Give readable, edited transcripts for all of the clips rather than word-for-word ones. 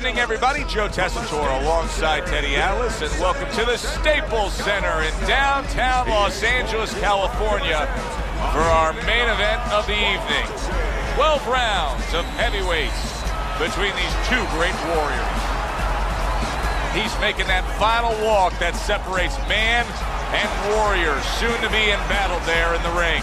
evening, everybody. Joe Tessitore alongside Teddy Atlas, and welcome to the Staples Center in downtown Los Angeles, California, for our main event of the evening. 12 rounds of heavyweights between these two great warriors. He's making that final walk that separates man and warrior, soon to be in battle there in the ring.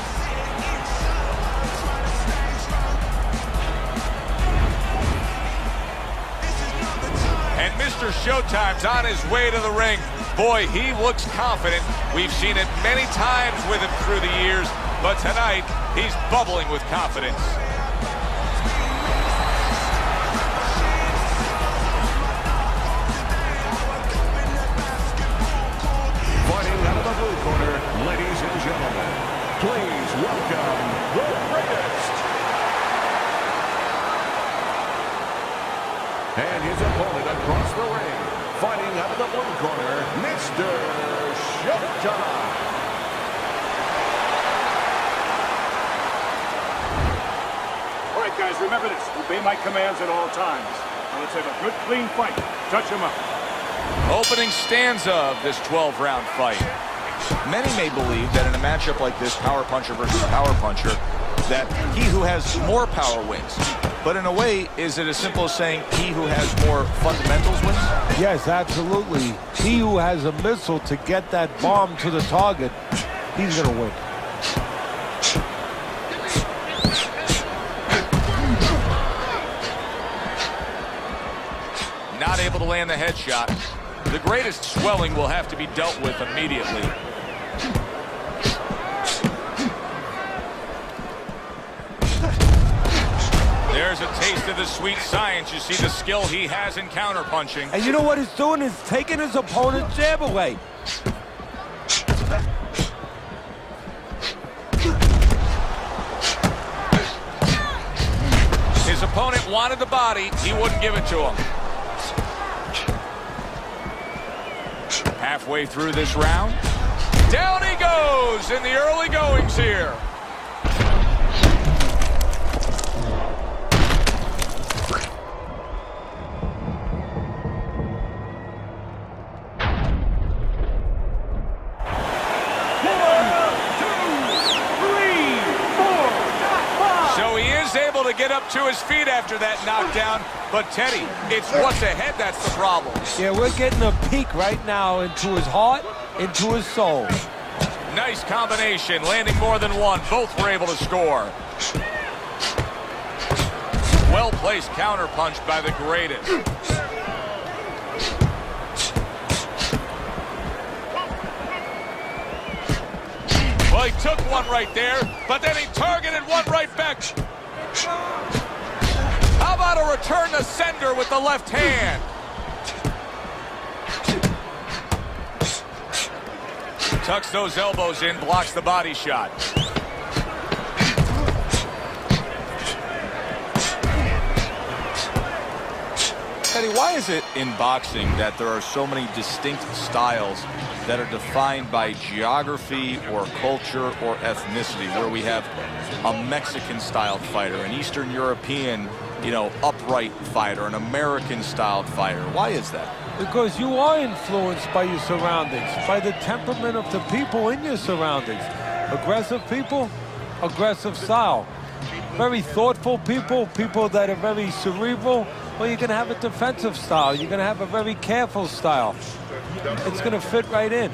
And Mr. Showtime's on his way to the ring. Boy, he looks confident. We've seen it many times with him through the years, but tonight, he's bubbling with confidence. Fighting out of the blue corner, ladies and gentlemen, please welcome the greatest. And his opponent across the ring, fighting out of the blue corner, Mr. Showtime. All right, guys, remember this. Obey my commands at all times. Now let's have a good, clean fight. Touch him up. Opening stanza of this 12-round fight. Many may believe that in a matchup like this, power puncher versus power puncher, that he who has more power wins. But in a way, is it as simple as saying he who has more fundamentals wins? Yes, absolutely. He who has a missile to get that bomb to the target, he's going to win. Not able to land the headshot. The greatest swelling will have to be dealt with immediately. There's a taste of the sweet science. You see the skill he has in counterpunching. And you know what he's doing? He's taking his opponent's jab away. His opponent wanted the body. He wouldn't give it to him. Halfway through this round. Down he goes in the early goings here. Able to get up to his feet after that knockdown, but Teddy, it's what's ahead that's the problem. Yeah, we're getting a peek right now into his heart, into his soul. Nice combination, landing more than one. Both were able to score. Well-placed counterpunch by the greatest. Well, he took one right there, but then he targeted one right back. How about a return to sender with the left hand? Tucks those elbows in, blocks the body shot. Teddy, why is it in boxing that there are so many distinct styles that are defined by geography or culture or ethnicity, where we have a Mexican-styled fighter, an Eastern European, upright fighter, an American-styled fighter? Why is that? Because you are influenced by your surroundings, by the temperament of the people in your surroundings. Aggressive people, aggressive style. Very thoughtful people, people that are very cerebral, well, you're going to have a defensive style. You're going to have a very careful style. It's going to fit right in.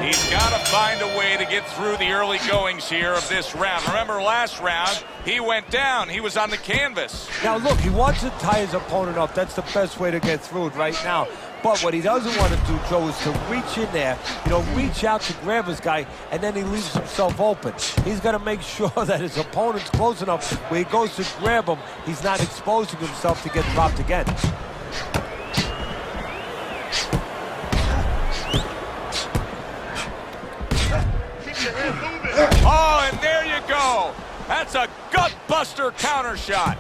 He's got to find a way to get through the early goings here of this round. Remember last round, he went down. He was on the canvas. Now, look, he wants to tie his opponent up. That's the best way to get through it right now. But what he doesn't want to do, Joe, is to reach in there, reach out to grab his guy, and then he leaves himself open. He's got to make sure that his opponent's close enough where he goes to grab him, he's not exposing himself to get dropped again. Oh, and there you go. That's a gut-buster counter shot.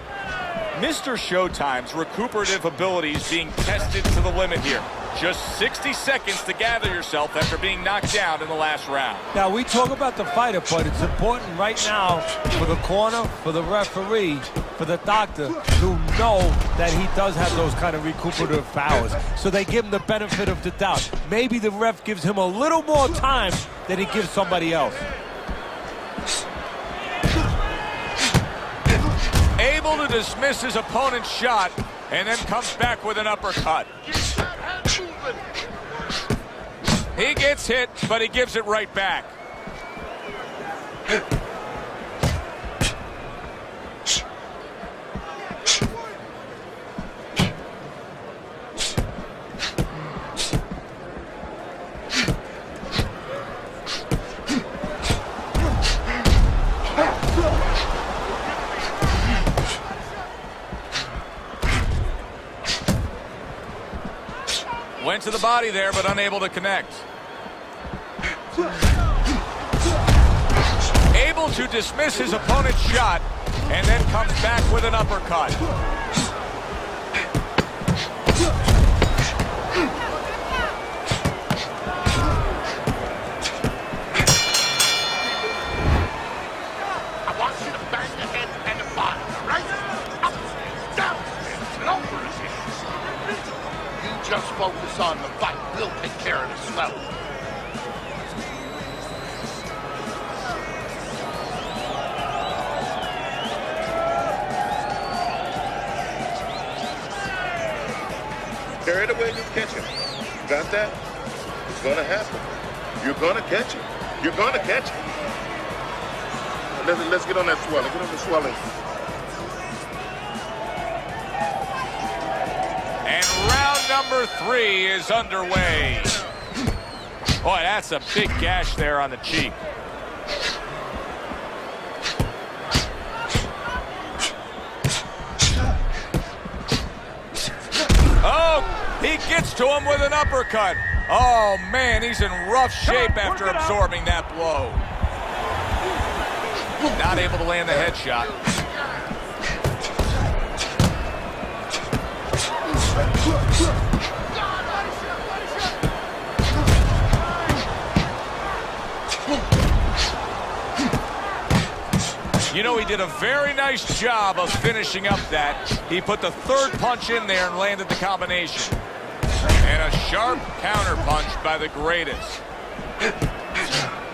Mr. Showtime's recuperative abilities being tested to the limit here. Just 60 seconds to gather yourself after being knocked down in the last round. Now, we talk about the fighter, but it's important right now for the corner, for the referee, for the doctor to know that he does have those kind of recuperative powers. So they give him the benefit of the doubt. Maybe the ref gives him a little more time than he gives somebody else. Able to dismiss his opponent's shot and then comes back with an uppercut. He gets hit, but he gives it right back. Went to the body there, but unable to connect. Able to dismiss his opponent's shot, and then comes back with an uppercut. I want you to bang the head and the body, right? Up, down, and over again. You just focus on the fight. We'll take care of the smell. Carry it away and you catch him. You got that? It's gonna happen. You're gonna catch him. You're gonna catch him. Let's get on that swelling. Get on the swelling. And round number 3 is underway. Boy, that's a big gash there on the cheek. Oh, he gets to him with an uppercut. Oh, man, he's in rough shape after absorbing that blow. Not able to land the headshot. You know, he did a very nice job of finishing up that. He put the third punch in there and landed the combination. And a sharp counter punch by the greatest.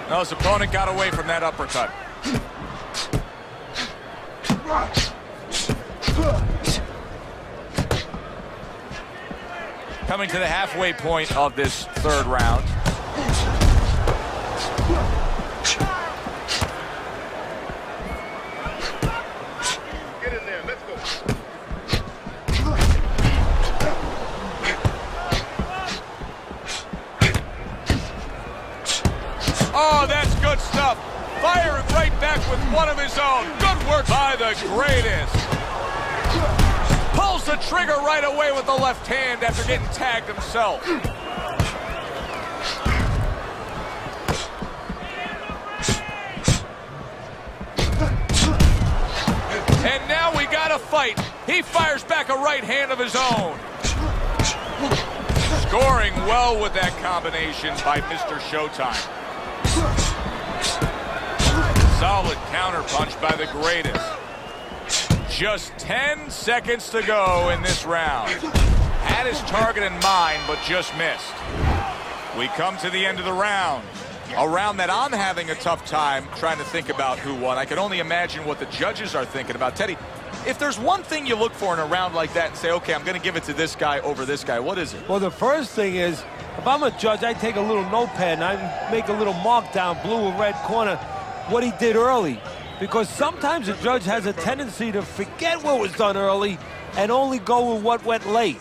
No, his opponent got away from that uppercut. Coming to the halfway point of this third round. Get in there. Let's go. Oh, that's good stuff. Firing right back with one of his own. Good work by the greatest. Pulls the trigger right away with the left hand after getting tagged himself. And now we got a fight. He fires back a right hand of his own. Scoring well with that combination by Mr. Showtime. Solid counter punch by the greatest. Just 10 seconds to go in this round. Had his target in mind, but just missed. We come to the end of the round. A round that I'm having a tough time trying to think about who won. I can only imagine what the judges are thinking about. Teddy, if there's one thing you look for in a round like that and say, okay, I'm going to give it to this guy over this guy, what is it? Well, the first thing is, if I'm a judge, I take a little notepad and I make a little mark down, blue or red corner, what he did early. Because sometimes a judge has a tendency to forget what was done early and only go with what went late.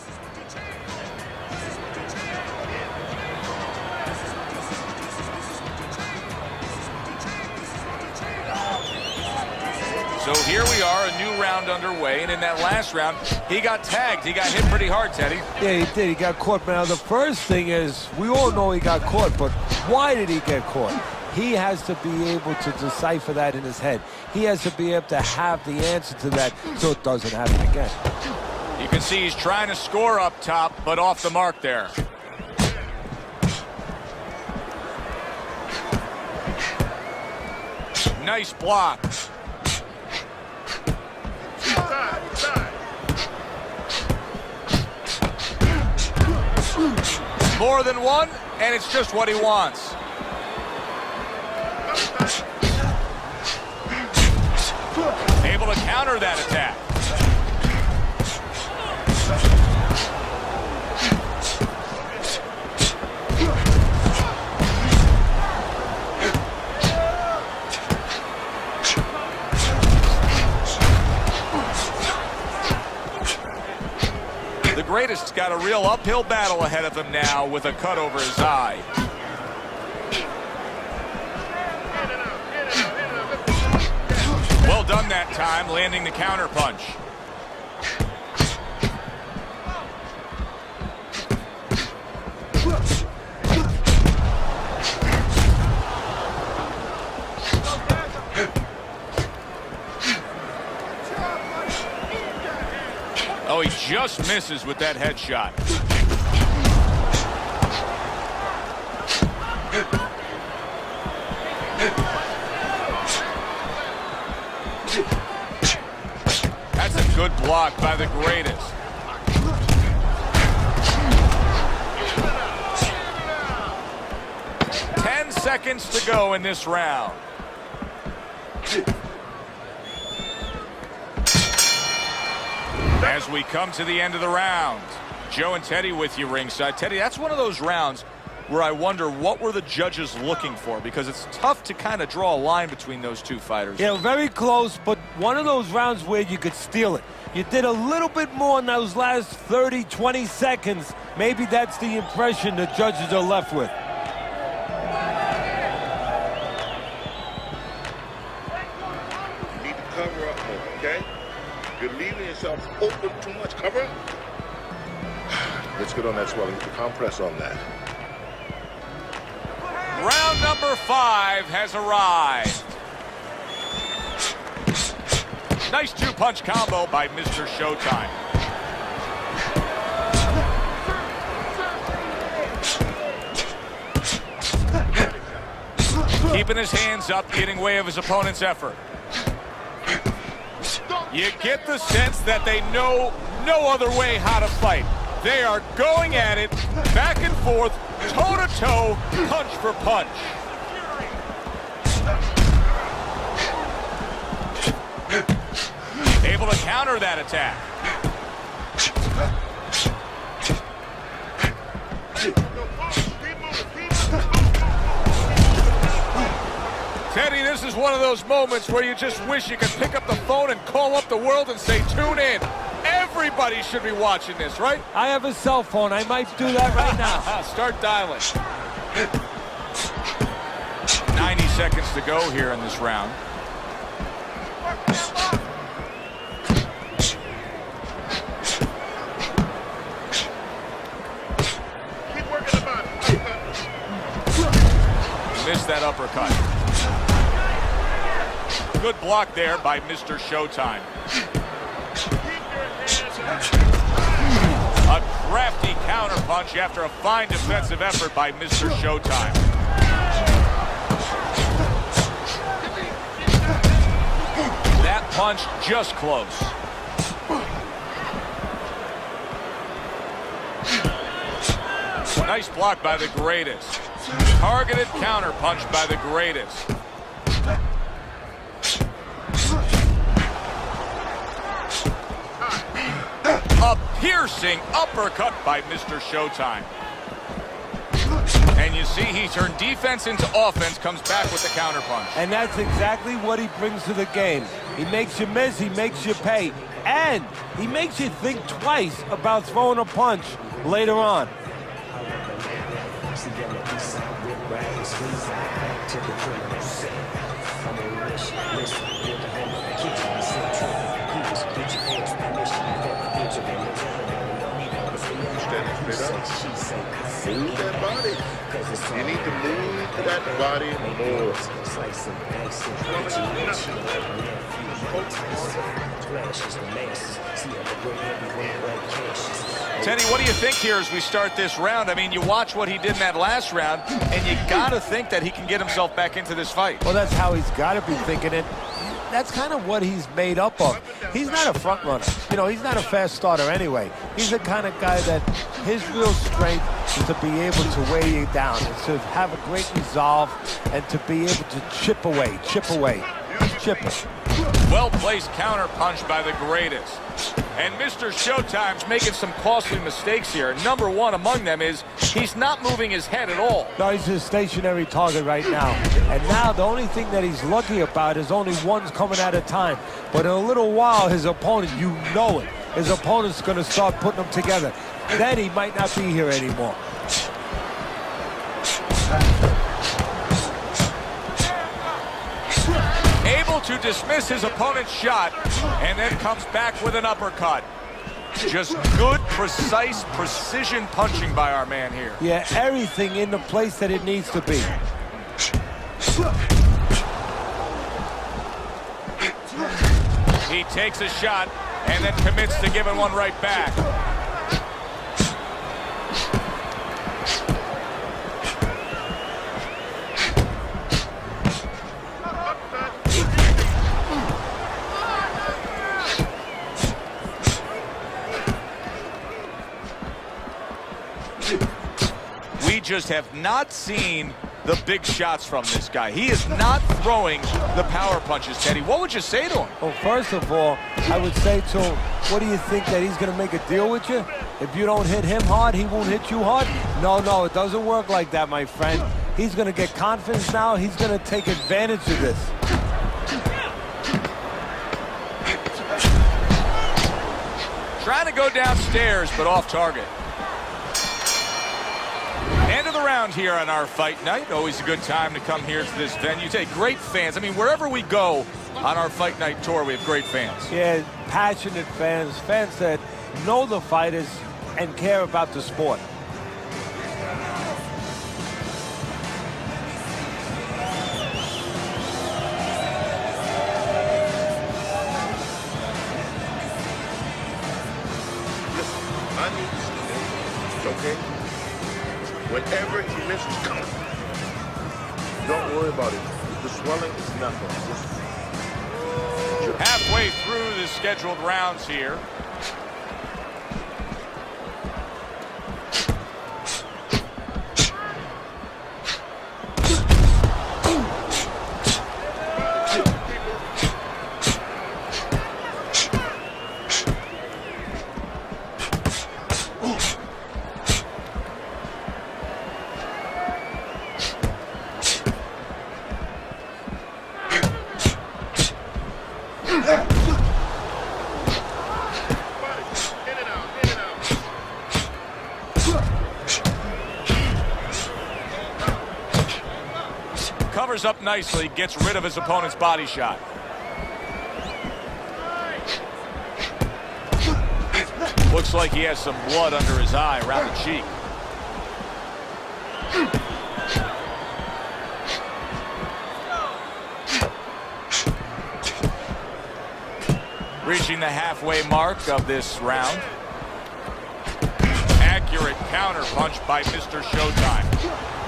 So here we are, a new round underway, and in that last round, he got tagged. He got hit pretty hard, Teddy. Yeah, he did. He got caught. Now, the first thing is, we all know he got caught, but why did he get caught? He has to be able to decipher that in his head. He has to be able to have the answer to that so it doesn't happen again. You can see he's trying to score up top, but off the mark there. Nice block. More than one, and it's just what he wants. Able to counter that attack. The greatest's got a real uphill battle ahead of him now with a cut over his eye. Well done that time, landing the counter punch. Oh, he just misses with that headshot. That's a good block by the greatest. Ten seconds to go in this round. As we come to the end of the round, Joe and Teddy with you ringside. Teddy, that's one of those rounds where I wonder what were the judges looking for, because it's tough to kind of draw a line between those two fighters. Yeah, very close, but one of those rounds where you could steal it. You did a little bit more in those last 30, 20 seconds. Maybe that's the impression the judges are left with. You need to cover up more, okay? You're leaving yourself open too much. Cover up. Let's get on that swelling. Get the compress on that. Round number 5 has arrived. Nice two-punch combo by Mr. Showtime. Keeping his hands up, getting way of his opponent's effort. You get the sense that they know no other way how to fight. They are going at it, back and forth, toe-to-toe, punch for punch. Able to counter that attack. Teddy, this is one of those moments where you just wish you could pick up the phone and call up the world and say, tune in. Everybody should be watching this, right? I have a cell phone. I might do that right now. Start dialing. 90 seconds to go here in this round. Keep working the body. Missed that uppercut. Good block there by Mr. Showtime. A crafty counterpunch after a fine defensive effort by Mr. Showtime. That punch just close. Nice block by the greatest. Targeted counterpunch by the greatest. A piercing uppercut by Mr. Showtime. And you see he turned defense into offense, comes back with the counterpunch. And that's exactly what he brings to the game. He makes you miss, he makes you pay, and he makes you think twice about throwing a punch later on. Move that body. You need to move that body more. Teddy, what do you think here as we start this round? I mean, you watch what he did in that last round, and you got to think that he can get himself back into this fight. Well, that's how he's got to be thinking it. That's kind of what he's made up of. He's not a front runner. You know, he's not a fast starter anyway. He's the kind of guy that his real strength is to be able to weigh you down, is to have a great resolve, and to be able to chip away. Well-placed counter punch by the greatest. And Mr. Showtime's making some costly mistakes here. Number one among them is he's not moving his head at all. No, he's a stationary target right now. And now the only thing that he's lucky about is only one's coming at a time. But in a little while, his opponent, you know it, his opponent's going to start putting them together. Then he might not be here anymore. Able to dismiss his opponent's shot, and then comes back with an uppercut. Just good, precise, precision punching by our man here. Yeah, everything in the place that it needs to be. He takes a shot and then commits to giving one right back. We just have not seen the big shots from this guy. He is not throwing the power punches, Teddy. What would you say to him? Well, first of all, I would say to him, what do you think, that he's going to make a deal with you? If you don't hit him hard, he won't hit you hard? No, it doesn't work like that, my friend. He's going to get confidence now. He's going to take advantage of this. Trying to go downstairs, but off target. End of the round here on our fight night. Always a good time to come here to this venue. Take great fans. I mean, wherever we go on our fight night tour, we have great fans. Yeah, passionate fans, fans that know the fighters and care about the sport. Listen, I need to see this, okay? Whenever he misses coming, don't worry about it. The swelling is nothing. Halfway through the scheduled rounds here. Covers up nicely, gets rid of his opponent's body shot. Looks like he has some blood under his eye, around the cheek. Reaching the halfway mark of this round. Accurate counter punch by Mr. Showtime.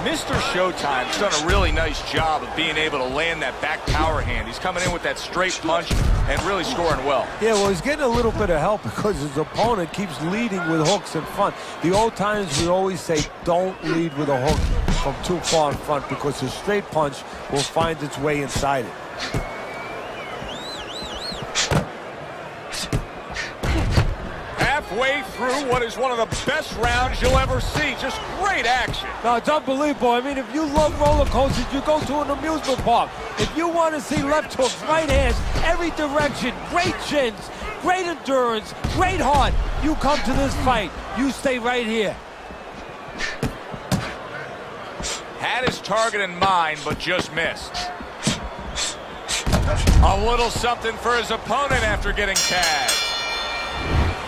Mr. Showtime's done a really nice job of being able to land that back power hand. He's coming in with that straight punch and really scoring well. Yeah, well, he's getting a little bit of help because his opponent keeps leading with hooks in front. The old times we always say, don't lead with a hook from too far in front, because his straight punch will find its way inside it. Halfway through what is one of the best rounds you'll ever see. Just great action. No, it's unbelievable. I mean, if you love roller coasters, you go to an amusement park. If you want to see left hooks, right hands, every direction, great chins, great endurance, great heart, you come to this fight. You stay right here. Had his target in mind, but just missed. A little something for his opponent after getting tagged.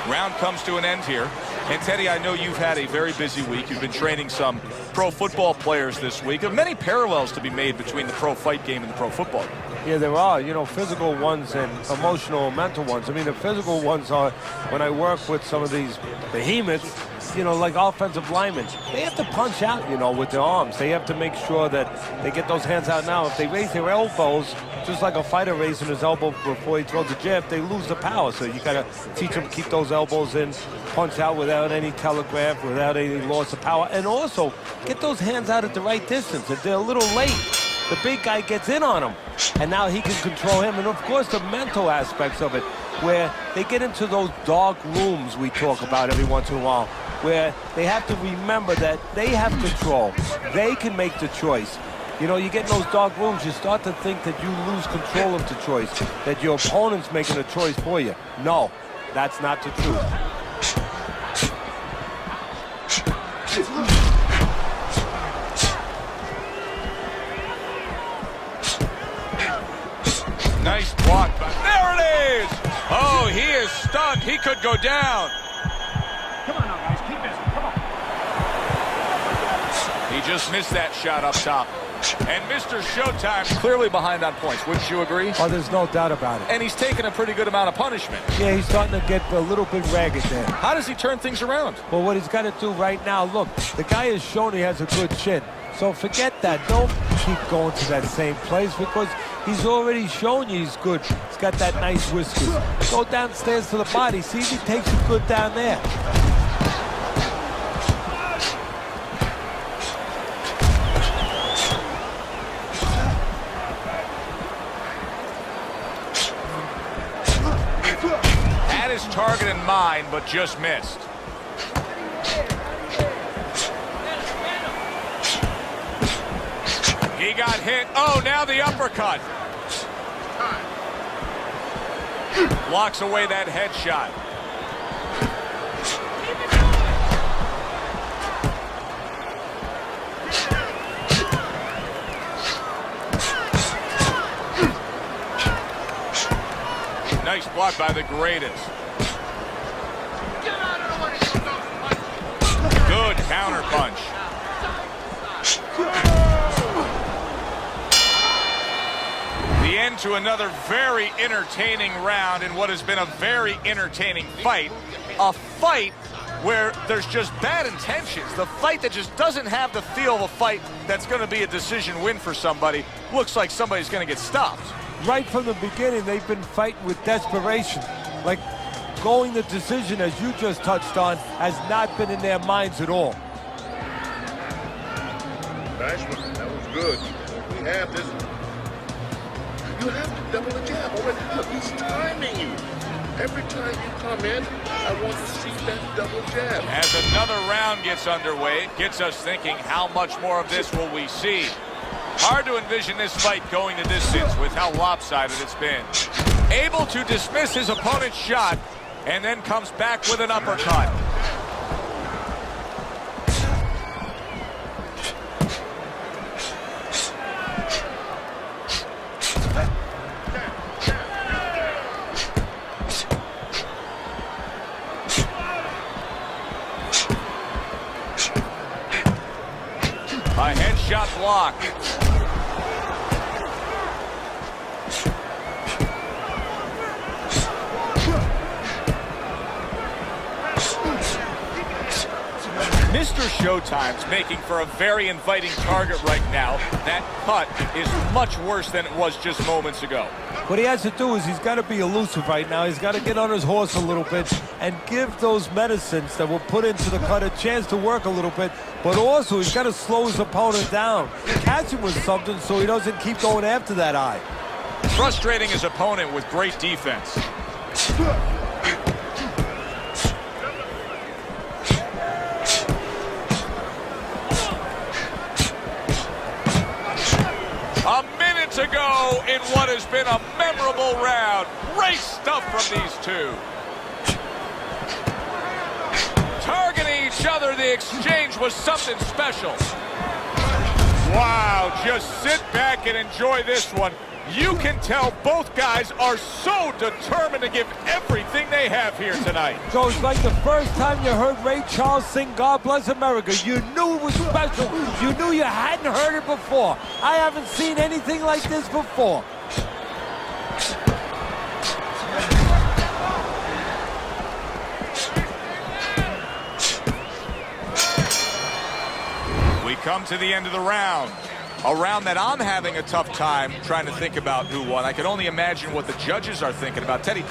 Round comes to an end here. And Teddy, I know you've had a very busy week. You've been training some pro football players this week. There are many parallels to be made between the pro fight game and the pro football game. Yeah, there are, you know, physical ones and emotional and mental ones. I mean, the physical ones are when I work with some of these behemoths, you know, like offensive linemen. They have to punch out, you know, with their arms. They have to make sure that they get those hands out now. If they raise their elbows, just like a fighter raising his elbow before he throws a jab, they lose the power. So you got to teach them to keep those elbows in, punch out without any telegraph, without any loss of power, and also get those hands out at the right distance. If they're a little late, the big guy gets in on him, and now he can control him. And of course, the mental aspects of it, where they get into those dark rooms we talk about every once in a while, where they have to remember that they have control. They can make the choice. You know, you get in those dark rooms, you start to think that you lose control of the choice, that your opponent's making a choice for you. No, that's not the truth. Nice block, but there it is! Oh, he is stunned. He could go down. Come on now, guys. Keep busy. Come on. He just missed that shot up top. And Mr. Showtime clearly behind on points. Wouldn't you agree? Oh, there's no doubt about it. And he's taken a pretty good amount of punishment. Yeah, he's starting to get a little bit ragged there. How does he turn things around? Well, what he's got to do right now, look, the guy has shown he has a good chin. So forget that. Don't keep going to that same place because he's already shown you he's good. He's got that nice whiskers. Go downstairs to the body. See if he takes you good down there. Had his target in mind, but just missed. He got hit. Oh, now the uppercut. Blocks away that headshot. Nice block by the greatest. Good counter punch. The end to another very entertaining round in what has been a very entertaining fight. A fight where there's just bad intentions. The fight that just doesn't have the feel of a fight that's going to be a decision win for somebody. Looks like somebody's going to get stopped. Right from the beginning, they've been fighting with desperation. Like going the decision, as you just touched on, has not been in their minds at all. Nice one. That was good. We have this. You have to double the jab already. Look, he's timing you. Every time you come in, I want to see that double jab. As another round gets underway, it gets us thinking, how much more of this will we see? Hard to envision this fight going the distance with how lopsided it's been. Able to dismiss his opponent's shot and then comes back with an uppercut. A headshot block. Mr. Showtime's making for a very inviting target right now. That cut is much worse than it was just moments ago. What he has to do is he's got to be elusive right now. He's got to get on his horse a little bit and give those medicines that were put into the cut a chance to work a little bit. But also, he's got to slow his opponent down. Catch him with something so he doesn't keep going after that eye. Frustrating his opponent with great defense. A minute to go in what has been a memorable round. Great stuff from these two. Targeting each other, the exchange was something special. Wow, just sit back and enjoy this one. You can tell both guys are so determined to give everything they have here tonight. So it's like the first time you heard Ray Charles sing God Bless America. You knew it was special. You knew you hadn't heard it before. I haven't seen anything like this before. come to the end of the round. A round that I'm having a tough time trying to think about who won. I can only imagine what the judges are thinking about. Teddy,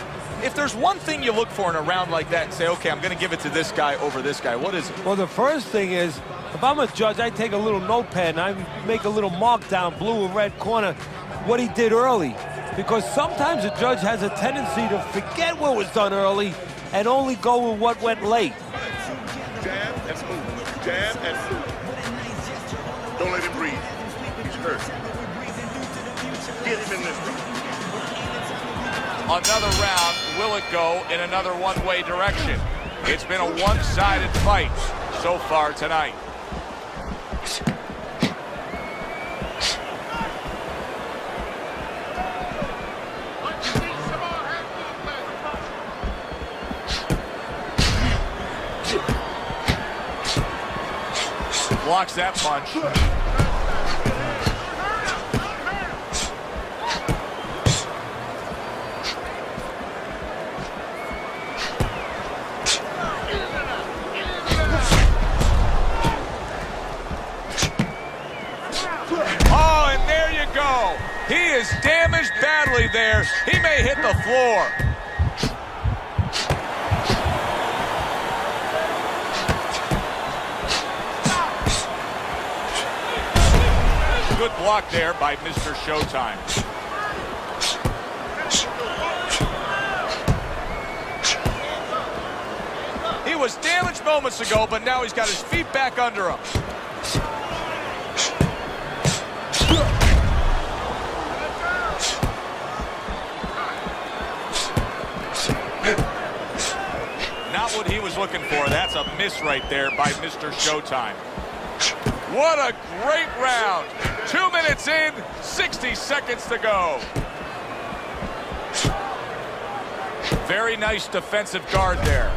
if there's one thing you look for in a round like that and say, okay, I'm going to give it to this guy over this guy, what is it? Well, the first thing is, if I'm a judge, I take a little notepad and I make a little mark down, blue and red corner, what he did early. Because sometimes a judge has a tendency to forget what was done early and only go with what went late. Jab and move. Jab and move. Don't let him breathe. He's hurt. Get him in this one. Another round, will it go in another one-way direction? It's been a one-sided fight so far tonight. Blocks that punch. Oh, and there you go. He is damaged badly there. He may hit the floor. Good block there by Mr. Showtime. He was damaged moments ago, but now he's got his feet back under him. Not what he was looking for. That's a miss right there by Mr. Showtime. What a great round. 2 minutes in, 60 seconds to go. Very nice defensive guard there.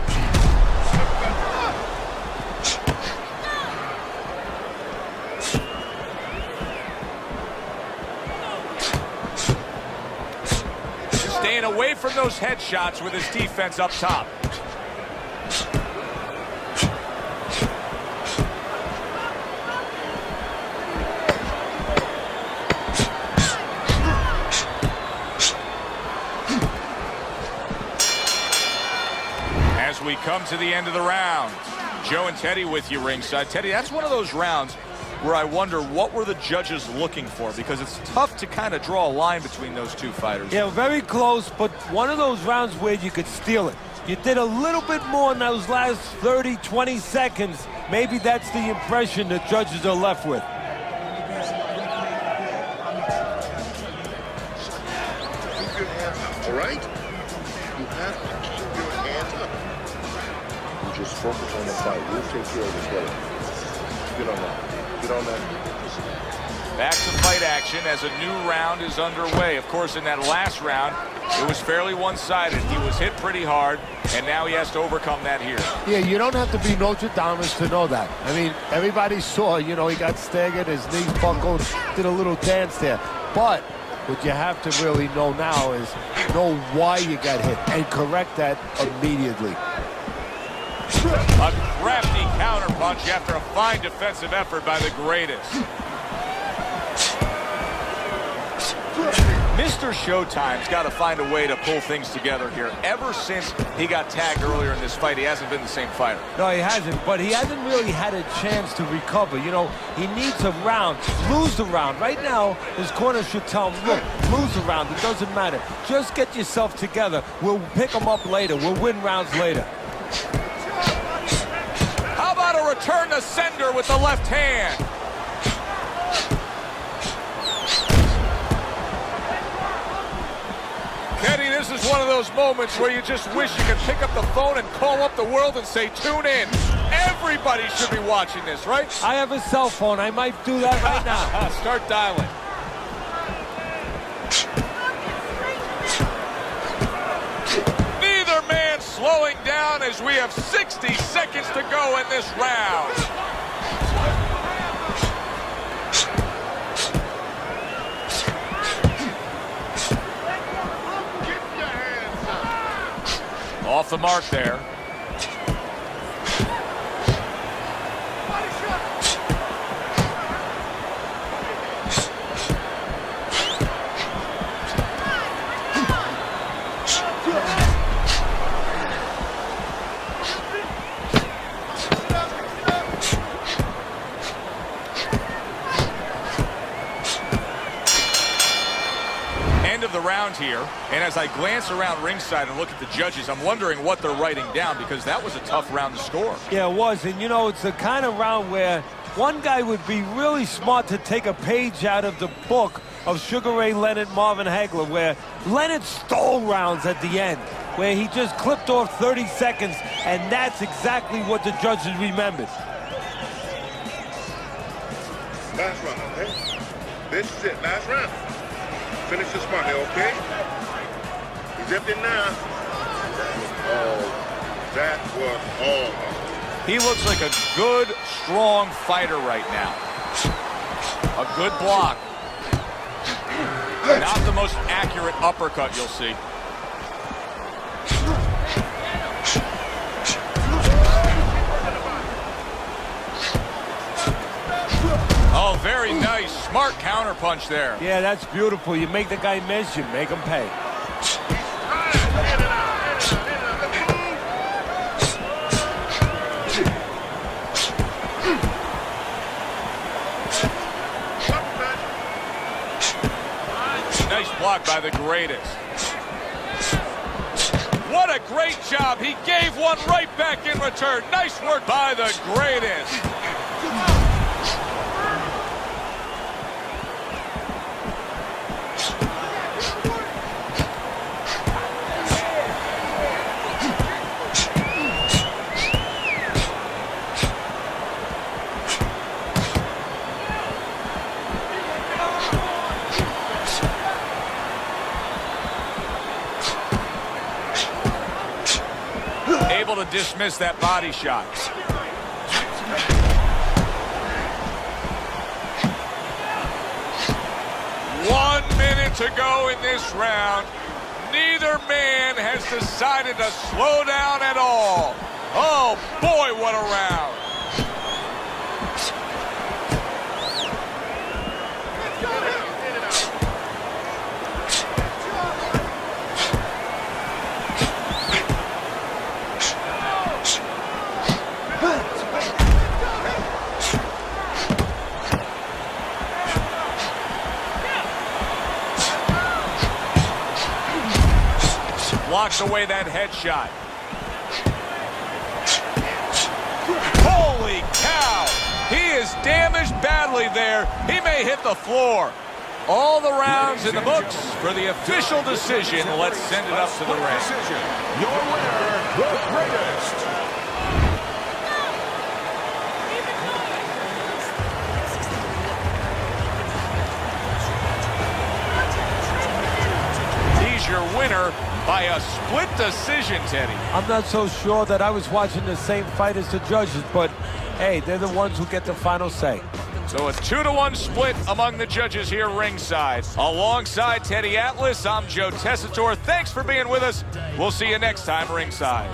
Staying away from those headshots with his defense up top. We come to the end of the round. Joe and Teddy with you ringside. Teddy, that's one of those rounds where I wonder what were the judges looking for, because it's tough to kind of draw a line between those two fighters. Yeah, very close, but one of those rounds where you could steal it. You did a little bit more in those last 30, 20 seconds. Maybe that's the impression the judges are left with. All right? You have to keep your hands up. Just focus on the fight. We'll take care of this later. Get on that. Get on that. Back to fight action as a new round is underway. Of course, in that last round, it was fairly one-sided. He was hit pretty hard, and now he has to overcome that here. Yeah, you don't have to be Notre Dame to know that. I mean, everybody saw, you know, he got staggered, his knees buckled, did a little dance there. But what you have to really know now is know why you got hit and correct that immediately. A crafty counterpunch after a fine defensive effort by the greatest. Mr. Showtime's got to find a way to pull things together here. Ever since he got tagged earlier in this fight, he hasn't been the same fighter. No, he hasn't, but he hasn't really had a chance to recover. You know, he needs a round, lose the round. Right now, his corner should tell him, look, lose the round, it doesn't matter. Just get yourself together. We'll pick him up later. We'll win rounds later. How about a return to sender with the left hand? Teddy, this is one of those moments where you just wish you could pick up the phone and call up the world and say, tune in. Everybody should be watching this, right? I have a cell phone. I might do that right now. Start dialing. Neither man slowing down as we have 60 seconds to go in this round. Off the mark there. And as I glance around ringside and look at the judges, I'm wondering what they're writing down, because that was a tough round to score. Yeah, it was. And, you know, it's the kind of round where one guy would be really smart to take a page out of the book of Sugar Ray Leonard, Marvin Hagler, where Leonard stole rounds at the end, where he just clipped off 30 seconds, and that's exactly what the judges remembered. Last round, okay? This is it, last round. Finish this money, okay? He's empty now. That was all. He looks like a good, strong fighter right now. A good block. Not the most accurate uppercut you'll see. Oh, very nice. Smart counterpunch there. Yeah, that's beautiful. You make the guy miss, you make him pay. Nice block by the greatest. What a great job. He gave one right back in return. Nice work by the greatest. Able to dismiss that body shot. 1 minute to go in this round. Neither man has decided to slow down at all. Oh boy, what a round. Blocks away that headshot. Holy cow! He is damaged badly there. He may hit the floor. All the rounds in the books for the official decision. Let's send it up to the ring. Your winner, the greatest. He's your winner by a split decision, Teddy. I'm not so sure that I was watching the same fight as the judges, but hey, they're the ones who get the final say. So a 2-1 split among the judges here ringside. Alongside Teddy Atlas, I'm Joe Tessitore. Thanks for being with us. We'll see you next time ringside.